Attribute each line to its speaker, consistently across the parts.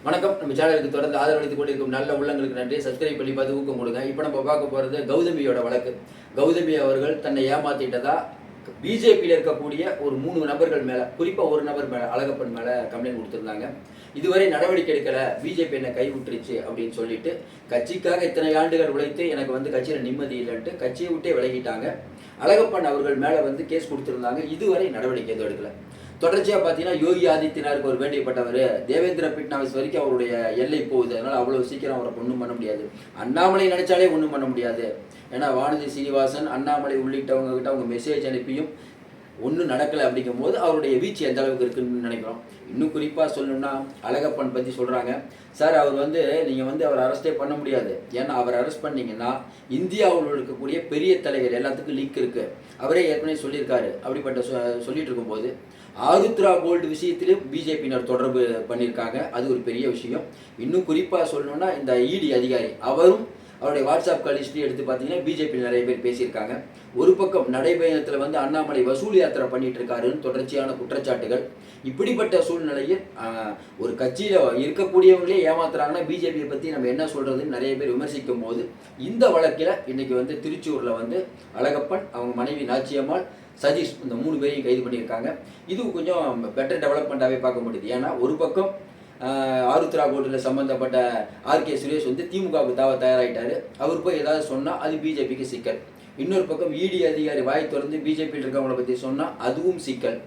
Speaker 1: வணக்கம். நம்ம சேனலுக்கு தொடர்ந்து ஆதரவளித்துக் கொண்டிருக்கும் நல்ல உள்ளங்களுக்கு நன்றி. சப்ஸ்கிரைப் பண்ணி பார்த்து ஊக்கம் கொடுங்க. இப்போ நம்ம பார்க்க போகிறது கௌதமியோட வழக்கு. கௌதமி அவர்கள் தன்னை ஏமாத்திட்டதா பிஜேபியில் இருக்கக்கூடிய ஒரு 3 நபர்கள் மேலே, குறிப்பாக ஒரு நபர் மேலே, அழகப்பன் மேலே கம்ப்ளைண்ட் கொடுத்துருந்தாங்க. இதுவரை நடவடிக்கை எடுக்கலை, பிஜேபி என்னை கைவிட்டுருச்சு அப்படின்னு சொல்லிட்டு கட்சிக்காக இத்தனை ஆண்டுகள் உழைத்து எனக்கு கட்சியில் நிம்மதி இல்லைன்ட்டு கட்சியை விட்டே விலகிட்டாங்க. அழகப்பன் அவர்கள் மேலே கேஸ் கொடுத்துருந்தாங்க. இதுவரை நடவடிக்கை எதுவும் எடுக்கலை. தொடர்ச்சியாக பார்த்தீங்கன்னா யோகி ஆதித்யநாத்துக்கு ஒரு வேண்டியப்பட்டவர், தேவேந்திர பட்னாவிஸ் வரைக்கும் அவருடைய எல்லை போகுது. அதனால் அவ்வளோ சீக்கிரம் அவரை ஒன்றும் பண்ண முடியாது. அண்ணாமலை நினைச்சாலே ஒன்றும் பண்ண முடியாது. ஏன்னா வானதி சீனிவாசன், அண்ணாமலை உள்ளிட்டவங்க கிட்ட அவங்க மெசேஜ் அனுப்பியும் ஒன்றும் நடக்கலை. அப்படிங்கும் போது அவருடைய வீச்சு எந்த அளவுக்கு இருக்குன்னு நினைக்கிறோம். இன்னும் குறிப்பாக சொல்லணும்னா அழகப்பன் பற்றி சொல்கிறாங்க. சார், அவர் நீங்கள் அவர் அரெஸ்டே பண்ண முடியாது. ஏன்னா அவர் அரெஸ்ட் பண்ணிங்கன்னா இந்தியாவில் இருக்கக்கூடிய பெரிய தலைவர் எல்லாத்துக்கும் லீக் இருக்குது. அவரே ஏற்கனவே சொல்லியிருக்காரு. அப்படிப்பட்ட சொல்லிட்டு இருக்கும்போது ஆருத்ரா கோல்டு விஷயத்திலும் பிஜேபியினர் தொடர்பு பண்ணியிருக்காங்க. அது ஒரு பெரிய விஷயம். இன்னும் குறிப்பாக சொல்லணும்னா இந்த இடி அதிகாரி அவரும் அவருடைய வாட்ஸ்அப் கால் ஹிஸ்ட்ரி எடுத்து பார்த்தீங்கன்னா பிஜேபி நிறைய பேர் பேசியிருக்காங்க. ஒரு பக்கம் நடைபயணத்தில் அண்ணாமலை வசூல் யாத்திரை பண்ணிட்டு இருக்காருன்னு தொடர்ச்சியான குற்றச்சாட்டுகள். இப்படிப்பட்ட சூழ்நிலையில் ஒரு கட்சியில் இருக்கக்கூடியவங்களே ஏமாத்துறாங்கன்னா பிஜேபியை பற்றி நம்ம என்ன சொல்கிறதுன்னு நிறைய பேர் விமர்சிக்கும் போது இந்த வழக்கில் இன்றைக்கி திருச்சூரில் அழகப்பன், அவங்க மனைவி நாச்சியம்மாள், சதீஷ், இந்த 3 பேரையும் கைது பண்ணியிருக்காங்க. இது கொஞ்சம் பெட்டர் டெவலப்மெண்ட்டாகவே பார்க்க முடியுது. ஏன்னா ஒரு பக்கம் ஆருத்ரா கோல்டில் சம்மந்தப்பட்ட ஆர்கே சுரேஷ் திமுகவுக்கு தாவ தயாராகிட்டார். அவர் போய் ஏதாவது சொன்னால் அது பிஜேபிக்கு சிக்கல். இன்னொரு பக்கம் இடி அதிகாரி வாய் திறந்து பிஜேபியில் இருக்கவங்களை பற்றி சொன்னால் அதுவும் சிக்கல்.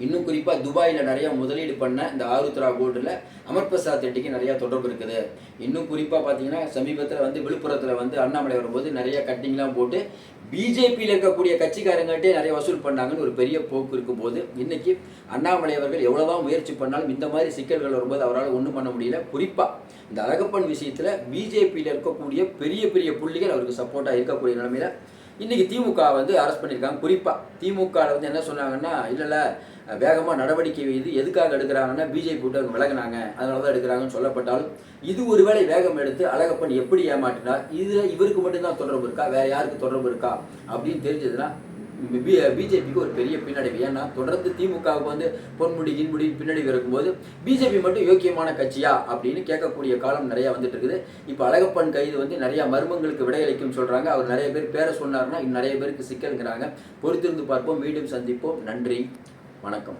Speaker 1: இன்னும் குறிப்பாக துபாயில் நிறையா முதலீடு பண்ண இந்த ஆருத்ரா கோல்டில் அமர் பிரசாத் ரெட்டிக்கு நிறையா தொடர்பு இருக்குது. இன்னும் குறிப்பாக பார்த்தீங்கன்னா சமீபத்தில் விழுப்புரத்தில் அண்ணாமலை வரும்போது நிறையா கட்டிங்லாம் போட்டு பிஜேபியில் இருக்கக்கூடிய கட்சிக்காரங்கள்ட்டே நிறைய வசூல் பண்ணாங்கன்னு ஒரு பெரிய போக்கு இருக்கும்போது இன்றைக்கி அண்ணாமலை அவர்கள் எவ்வளோதான் முயற்சி பண்ணாலும் இந்த மாதிரி சிக்கல்கள் வரும்போது அவரால் ஒன்றும் பண்ண முடியல. குறிப்பாக இந்த அழகப்பன் விஷயத்தில் பிஜேபியில் இருக்கக்கூடிய பெரிய பெரிய புள்ளிகள் அவருக்கு சப்போர்ட்டாக இருக்கக்கூடிய நிலைமையில் இன்றைக்கி திமுக அரெஸ்ட் பண்ணியிருக்காங்க. குறிப்பாக திமுகவில் என்ன சொன்னாங்கன்னா, இல்லை வேகமாக நடவடிக்கை எதுக்காக எடுக்கிறாங்கன்னா பிஜேபி விட்டு அவங்க விலகினாங்க, அதனால தான் எடுக்கிறாங்கன்னு சொல்லப்பட்டாலும் இது ஒருவேளை வேகம் எடுத்து அழகப்பன் எப்படி ஏமாற்றினார், இதில் இவருக்கு மட்டும்தான் தொடர்பு இருக்கா, வேறு யாருக்கு தொடர்பு இருக்கா அப்படின்னு தெரிஞ்சதுன்னா பிஜேபிக்கு ஒரு பெரிய பின்னடைவு. ஏன்னா தொடர்ந்து திமுகவுக்கு பொன்முடி கின்முடி பின்னடைவு இருக்கும்போது பிஜேபி மட்டும் யோக்கியமான கட்சியா அப்படின்னு கேட்கக்கூடிய காலம் நிறையா வந்துட்டு இருக்குது. இப்போ அழகப்பன் கைது நிறையா மர்மங்களுக்கு விடையளிக்கும் சொல்கிறாங்க. அவர் நிறைய பேர் பேரை சொன்னார்னா இன்னும் நிறைய பேருக்கு சிக்கலுங்கிறாங்க. பொறுத்திருந்து பார்ப்போம். மீண்டும் சந்திப்போம். நன்றி, வணக்கம்.